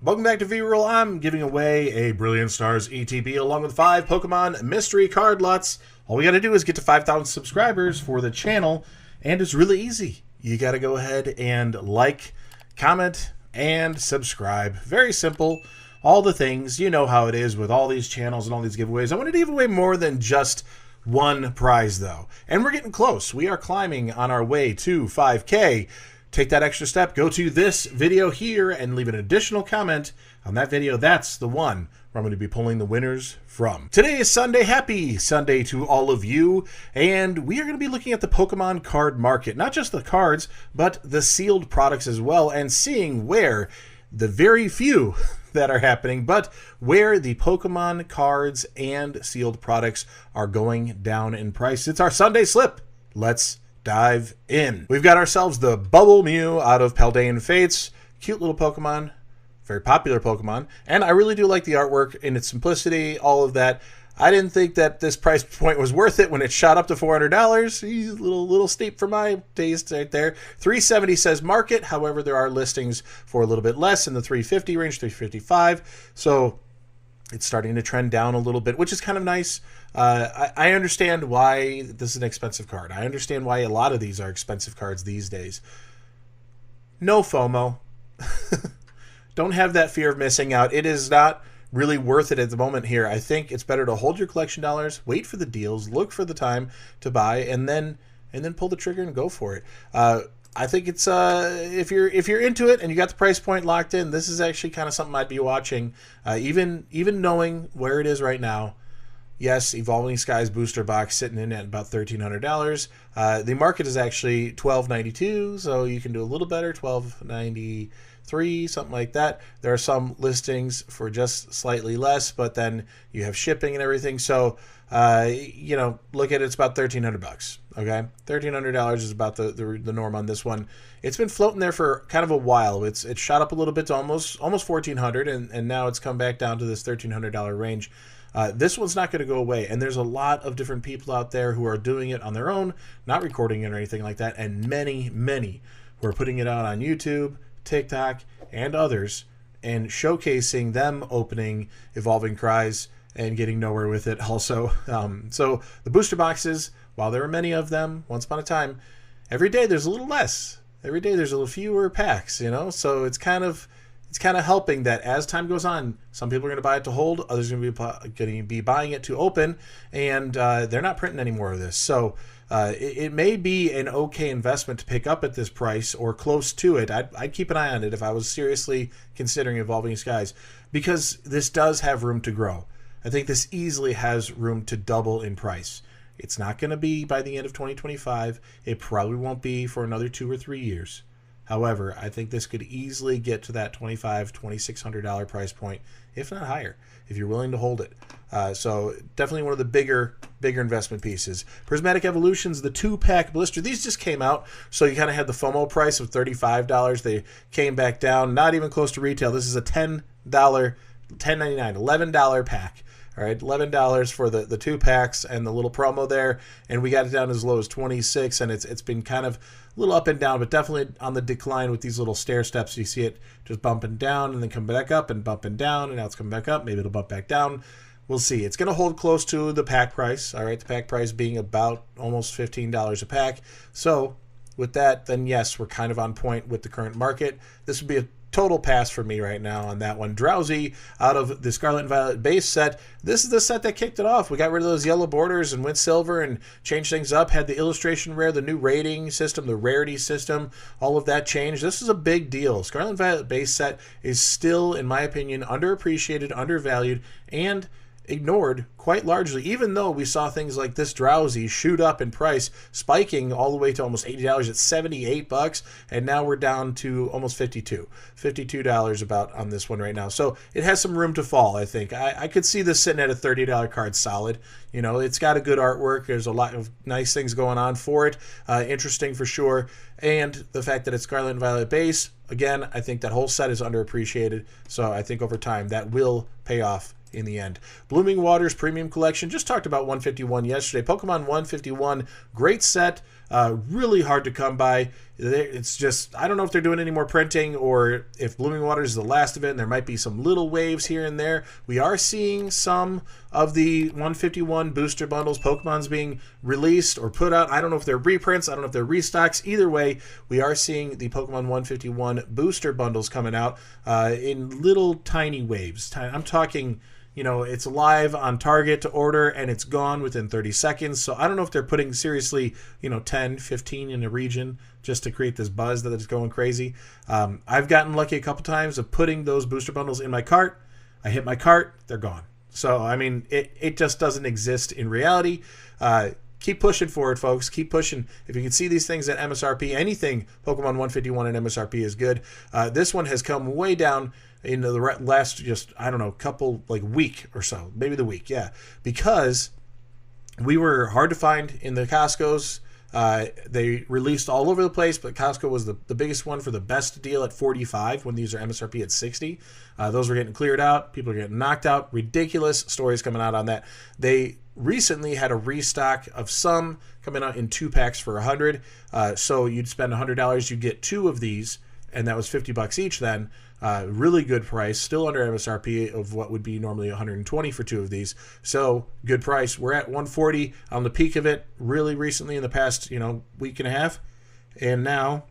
Welcome back to V-Roll. I'm giving away a Brilliant Stars ETB along with 5 Pokemon mystery card lots. All we got to do is get to 5,000 subscribers for the channel, and it's really easy. You got to go ahead and like, comment, and subscribe. Very simple. All the things. You know how it is with all these channels and all these giveaways. I wanted to give away more than just one prize, though. And we're getting close. We are climbing on our way to 5K. Take that extra step, go to this video here and leave an additional comment on that video. That's the one where I'm going to be pulling the winners from. Today is Sunday. Happy Sunday to all of you. And we are going to be looking at the Pokemon card market. Not just the cards, but the sealed products as well. And seeing where the very few that are happening, but where the Pokemon cards and sealed products are going down in price. It's our Sunday slip. Let's dive in. We've got ourselves the Bubble Mew out of Paldean Fates. Cute little Pokemon. Very popular Pokemon. And I really do like the artwork in its simplicity, all of that. I didn't think that this price point was worth it when it shot up to $400. A little steep for my taste right there. $370 says market. However, there are listings for a little bit less in the $350 range, $355. So it's starting to trend down a little bit, which is kind of nice. I understand why this is an expensive card. I understand why a lot of these are expensive cards these days. No FOMO. Don't have that fear of missing out. It is not really worth it at the moment here. I think it's better to hold your collection dollars, wait for the deals, look for the time to buy, and then pull the trigger and go for it. I think it's if you're into it and you got the price point locked in, this is actually kind of something I'd be watching. Even knowing where it is right now. Yes, Evolving Skies booster box sitting in at about $1,300. The market is actually $1,292, so you can do a little better, $1,293, something like that. There are some listings for just slightly less, but then you have shipping and everything. So, you know, look at it, it's about $1,300. Okay, $1,300 is about the norm on this one. It's been floating there for kind of a while. It's shot up a little bit to almost $1,400, and now it's come back down to this $1,300 range. This one's not going to go away, and there's a lot of different people out there who are doing it on their own, not recording it or anything like that, and many who are putting it out on YouTube, TikTok, and others, and showcasing them opening Evolving Cries and getting nowhere with it also. So the booster boxes, while there are many of them, once upon a time, every day there's a little less. Every day there's a little fewer packs, you know? So it's kind of helping that as time goes on, some people are going to buy it to hold, others are going to be buying it to open, and they're not printing any more of this. So it may be an okay investment to pick up at this price or close to it. I'd keep an eye on it if I was seriously considering Evolving Skies, because this does have room to grow. I think this easily has room to double in price. It's not going to be by the end of 2025. It probably won't be for another 2 or 3 years. However, I think this could easily get to that $2,500, $2,600 price point, if not higher, if you're willing to hold it. So definitely one of the bigger investment pieces. Prismatic Evolutions, the 2-pack blister. These just came out, so you kind of had the FOMO price of $35. They came back down, not even close to retail. This is a $10, $10.99, $11 pack. All right, $11 for the 2 packs and the little promo there, and we got it down as low as $26, and it's been kind of a little up and down, but definitely on the decline with these little stair steps. You see it just bumping down and then come back up and bumping down, and now it's coming back up. Maybe it'll bump back down. We'll see. It's going to hold close to the pack price. All right, the pack price being about almost $15 a pack. So with that, then yes, we're kind of on point with the current market. This would be a total pass for me right now on that one. Drowsy out of the Scarlet Violet base set. This is the set that kicked it off. We got rid of those yellow borders and went silver and changed things up. Had the illustration rare, the new rating system, the rarity system, all of that changed. This is a big deal. Scarlet Violet base set is still, in my opinion, underappreciated, undervalued, and ignored quite largely, even though we saw things like this Drowsy shoot up in price, spiking all the way to almost $80 at $78, and now we're down to almost $52 about on this one right now. So it has some room to fall, I think. I could see this sitting at a $30 card solid. You know, it's got a good artwork. There's a lot of nice things going on for it. Interesting for sure. And the fact that it's Scarlet and Violet base, again, I think that whole set is underappreciated. So I think over time that will pay off in the end. Blooming Waters Premium Collection. Just talked about 151 yesterday. Pokemon 151, great set. Really hard to come by. It's just, I don't know if they're doing any more printing or if Blooming Waters is the last of it, and there might be some little waves here and there. We are seeing some of the 151 booster bundles, Pokemon's being released or put out. I don't know if they're reprints. I don't know if they're restocks. Either way, we are seeing the Pokemon 151 booster bundles coming out in little tiny waves. I'm talking, you know, it's live on Target to order and it's gone within 30 seconds. So I don't know if they're putting seriously, you know, 10, 15 in a region just to create this buzz that is going crazy. I've gotten lucky a couple times of putting those booster bundles in my cart. I hit my cart, they're gone. So, I mean, it just doesn't exist in reality. Keep pushing for it, folks. Keep pushing. If you can see these things at MSRP, anything Pokemon 151 and MSRP is good. This one has come way down in the last, just, I don't know, couple, like, week or so. Maybe the week, yeah. Because we were hard to find in the Costco's. They released all over the place, but Costco was the biggest one for the best deal at 45 when these are MSRP at 60. Those were getting cleared out. People are getting knocked out. Ridiculous stories coming out on that. They recently had a restock of some coming out in 2-packs for $100. So you'd spend $100, you'd get 2 of these, and that was $50 each then. Really good price, still under MSRP of what would be normally $120 for 2 of these. So good price. We're at $140 on the peak of it really recently in the past, you know, week and a half. And now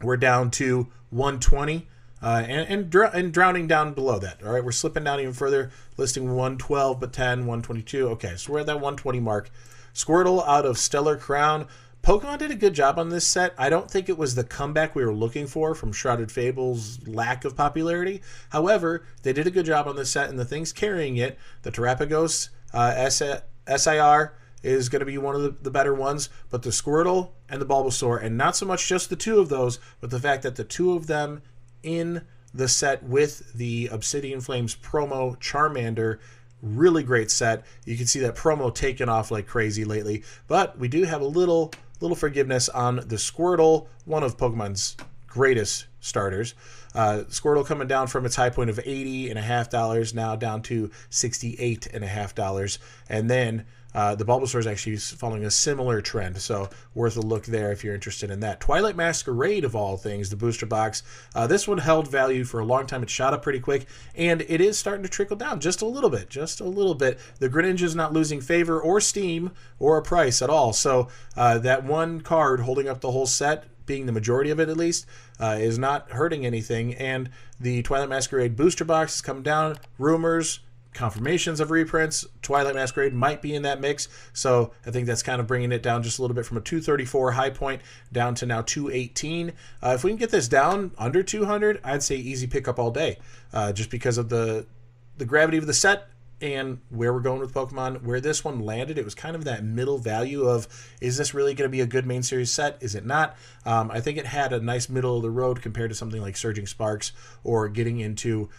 we're down to $120 and drowning down below that. All right, we're slipping down even further, listing 112 but 10, 122. Okay, so we're at that 120 mark. Squirtle out of Stellar Crown. Pokemon did a good job on this set. I don't think it was the comeback we were looking for from Shrouded Fable's lack of popularity. However, they did a good job on this set, and the things carrying it, the Terapagos SIR is going to be one of the better ones, but the Squirtle and the Bulbasaur, and not so much just the 2 of those, but the fact that the 2 of them in the set with the Obsidian Flames promo Charmander, really great set. You can see that promo taking off like crazy lately, but we do have a little forgiveness on the Squirtle, one of Pokemon's greatest starters. Squirtle coming down from its high point of $80.50 now down to $68.50, and then the Bulbasaur is actually following a similar trend, so worth a look there if you're interested in that. Twilight Masquerade, of all things, the booster box. This one held value for a long time. It shot up pretty quick, and it is starting to trickle down just a little bit. The Greninja is not losing favor or steam or a price at all, so that one card holding up the whole set, being the majority of it at least, is not hurting anything, and the Twilight Masquerade booster box is coming down. Rumors, confirmations of reprints, Twilight Masquerade might be in that mix, so I think that's kind of bringing it down just a little bit from a 234 high point down to now 218. If we can get this down under 200, I'd say easy pickup all day, just because of the gravity of the set and where we're going with Pokemon. Where this one landed, it was kind of that middle value of, is this really going to be a good main series set? Is it not? I think it had a nice middle of the road compared to something like Surging Sparks or getting into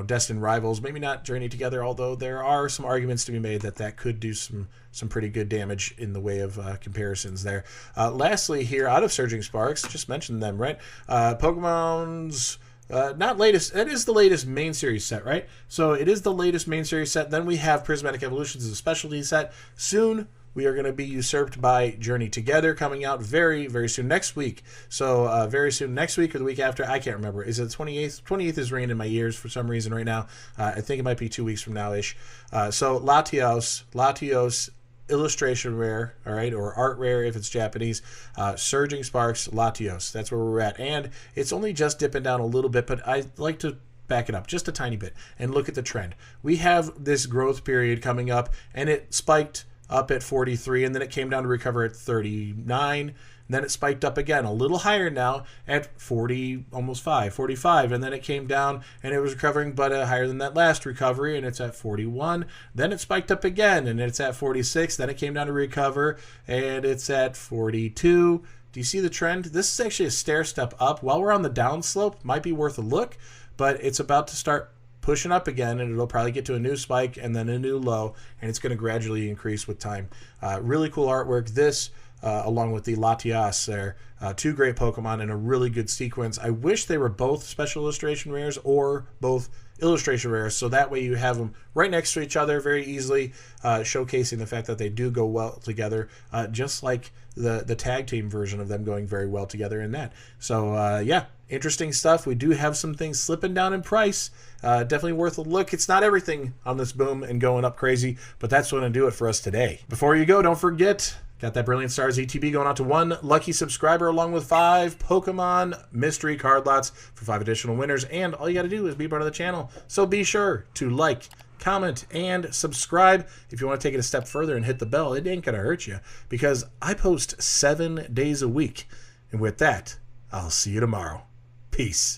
Destined Rivals. Maybe not Journey Together, although there are some arguments to be made that could do some pretty good damage in the way of comparisons there. Lastly here, out of Surging Sparks, just mentioned them, right? Pokemon's not latest. It is the latest main series set, right? So it is the latest main series set. Then we have Prismatic Evolutions as a specialty set. Soon we are going to be usurped by Journey Together, coming out very, very soon next week. So very soon next week or the week after. I can't remember. Is it the 28th? 28th is ringing in my ears for some reason right now. I think it might be 2 weeks from now-ish. So Latios illustration rare, all right, or art rare if it's Japanese. Surging Sparks Latios, that's where we're at, and it's only just dipping down a little bit, but I like to back it up just a tiny bit and look at the trend. We have this growth period coming up, and it spiked up at 43, and then it came down to recover at 39. Then it spiked up again a little higher now at 40, almost 45, and then it came down and it was recovering, but higher than that last recovery, and it's at 41. Then it spiked up again and it's at 46. Then it came down to recover and it's at 42. Do you see the trend? This is actually a stair step up. While we're on the down slope, might be worth a look, but it's about to start pushing up again, and it'll probably get to a new spike and then a new low, and it's going to gradually increase with time. Really cool artwork. This along with the Latios there. Two great Pokemon in a really good sequence. I wish they were both special illustration rares or both illustration rares, so that way you have them right next to each other very easily, showcasing the fact that they do go well together, just like the tag team version of them going very well together in that. So yeah, interesting stuff. We do have some things slipping down in price. Definitely worth a look. It's not everything on this boom and going up crazy, but that's going to do it for us today. Before you go, don't forget, got that Brilliant Stars ETB going out to one lucky subscriber along with 5 Pokemon mystery card lots for 5 additional winners. And all you got to do is be part of the channel. So be sure to like, comment, and subscribe. If you want to take it a step further and hit the bell, it ain't going to hurt you because I post 7 days a week. And with that, I'll see you tomorrow. Peace.